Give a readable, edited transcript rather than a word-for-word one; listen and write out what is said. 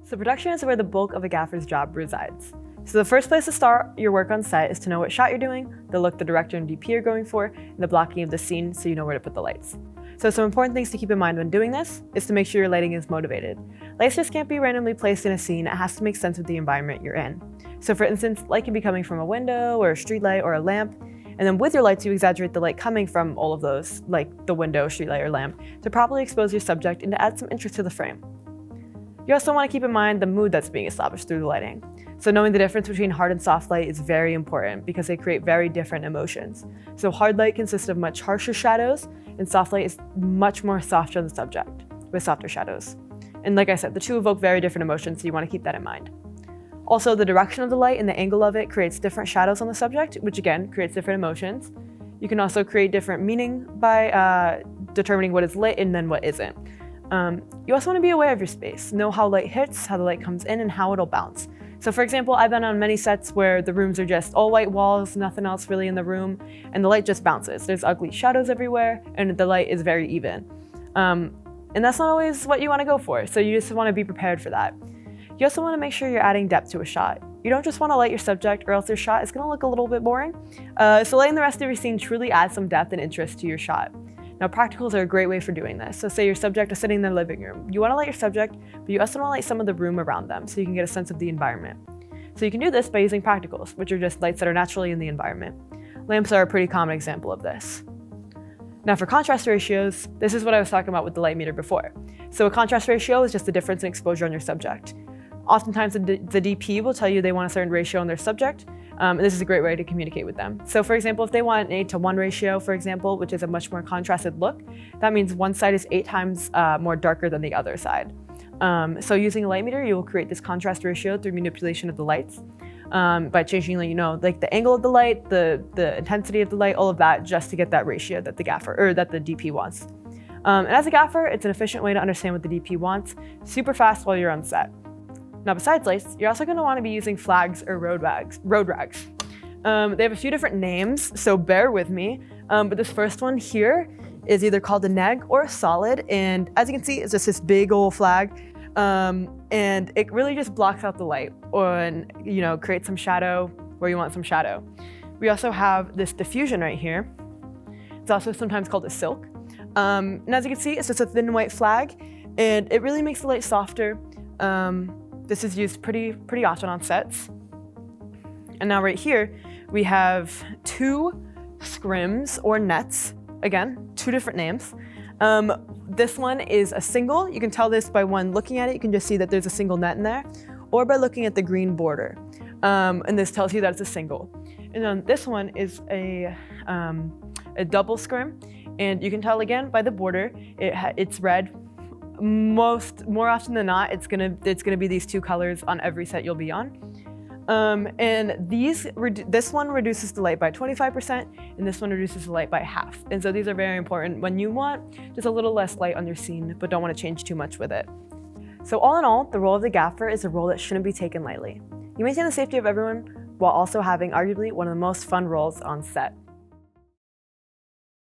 So production is where the bulk of a gaffer's job resides. So the first place to start your work on set is to know what shot you're doing, the look the director and DP are going for, and the blocking of the scene so you know where to put the lights. So some important things to keep in mind when doing this is to make sure your lighting is motivated. Lights just can't be randomly placed in a scene, it has to make sense with the environment you're in. So for instance, light can be coming from a window or a street light or a lamp, and then with your lights you exaggerate the light coming from all of those, like the window, street light, or lamp, to properly expose your subject and to add some interest to the frame. You also want to keep in mind the mood that's being established through the lighting. So knowing the difference between hard and soft light is very important because they create very different emotions. So hard light consists of much harsher shadows, and soft light is much more softer on the subject, with softer shadows. And like I said, the two evoke very different emotions, so you want to keep that in mind. Also, the direction of the light and the angle of it creates different shadows on the subject, which again, creates different emotions. You can also create different meaning by determining what is lit and then what isn't. You also want to be aware of your space. Know how light hits, how the light comes in, and how it'll bounce. So for example, I've been on many sets where the rooms are just all white walls, nothing else really in the room, and the light just bounces. There's ugly shadows everywhere, and the light is very even. And that's not always what you want to go for, so you just want to be prepared for that. You also want to make sure you're adding depth to a shot. You don't just want to light your subject or else your shot is going to look a little bit boring. So lighting the rest of your scene truly adds some depth and interest to your shot. Now, practicals are a great way for doing this. So say your subject is sitting in their living room. You want to light your subject, but you also want to light some of the room around them so you can get a sense of the environment. So you can do this by using practicals, which are just lights that are naturally in the environment. Lamps are a pretty common example of this. Now for contrast ratios, this is what I was talking about with the light meter before. So a contrast ratio is just the difference in exposure on your subject. Oftentimes the DP will tell you they want a certain ratio on their subject, and this is a great way to communicate with them. So for example, if they want an 8:1 ratio, for example, which is a much more contrasted look, that means one side is 8 times more darker than the other side. So using a light meter, you will create this contrast ratio through manipulation of the lights by changing, like the angle of the light, the intensity of the light, all of that, just to get that ratio that the gaffer or that the DP wants. And as a gaffer, it's an efficient way to understand what the DP wants, super fast while you're on set. Now, besides lights, you're also going to want to be using flags or road rags. They have a few different names, so bear with me. But this first one here is either called a neg or a solid, and as you can see, it's just this big old flag, and it really just blocks out the light, and creates some shadow where you want some shadow. We also have this diffusion right here. It's also sometimes called a silk, and as you can see, it's just a thin white flag, and it really makes the light softer. This is used pretty often on sets. And now right here, we have 2 scrims or nets. Again, 2 different names. This one is a single. You can tell this by one looking at it. You can just see that there's a single net in there, or by looking at the green border. And this tells you that it's a single. And then this one is a double scrim. And you can tell again by the border, it's red. More often than not, it's gonna be these 2 colors on every set you'll be on. And this one reduces the light by 25%, and this one reduces the light by half. And so these are very important when you want just a little less light on your scene, but don't want to change too much with it. So all in all, the role of the gaffer is a role that shouldn't be taken lightly. You maintain the safety of everyone while also having arguably one of the most fun roles on set.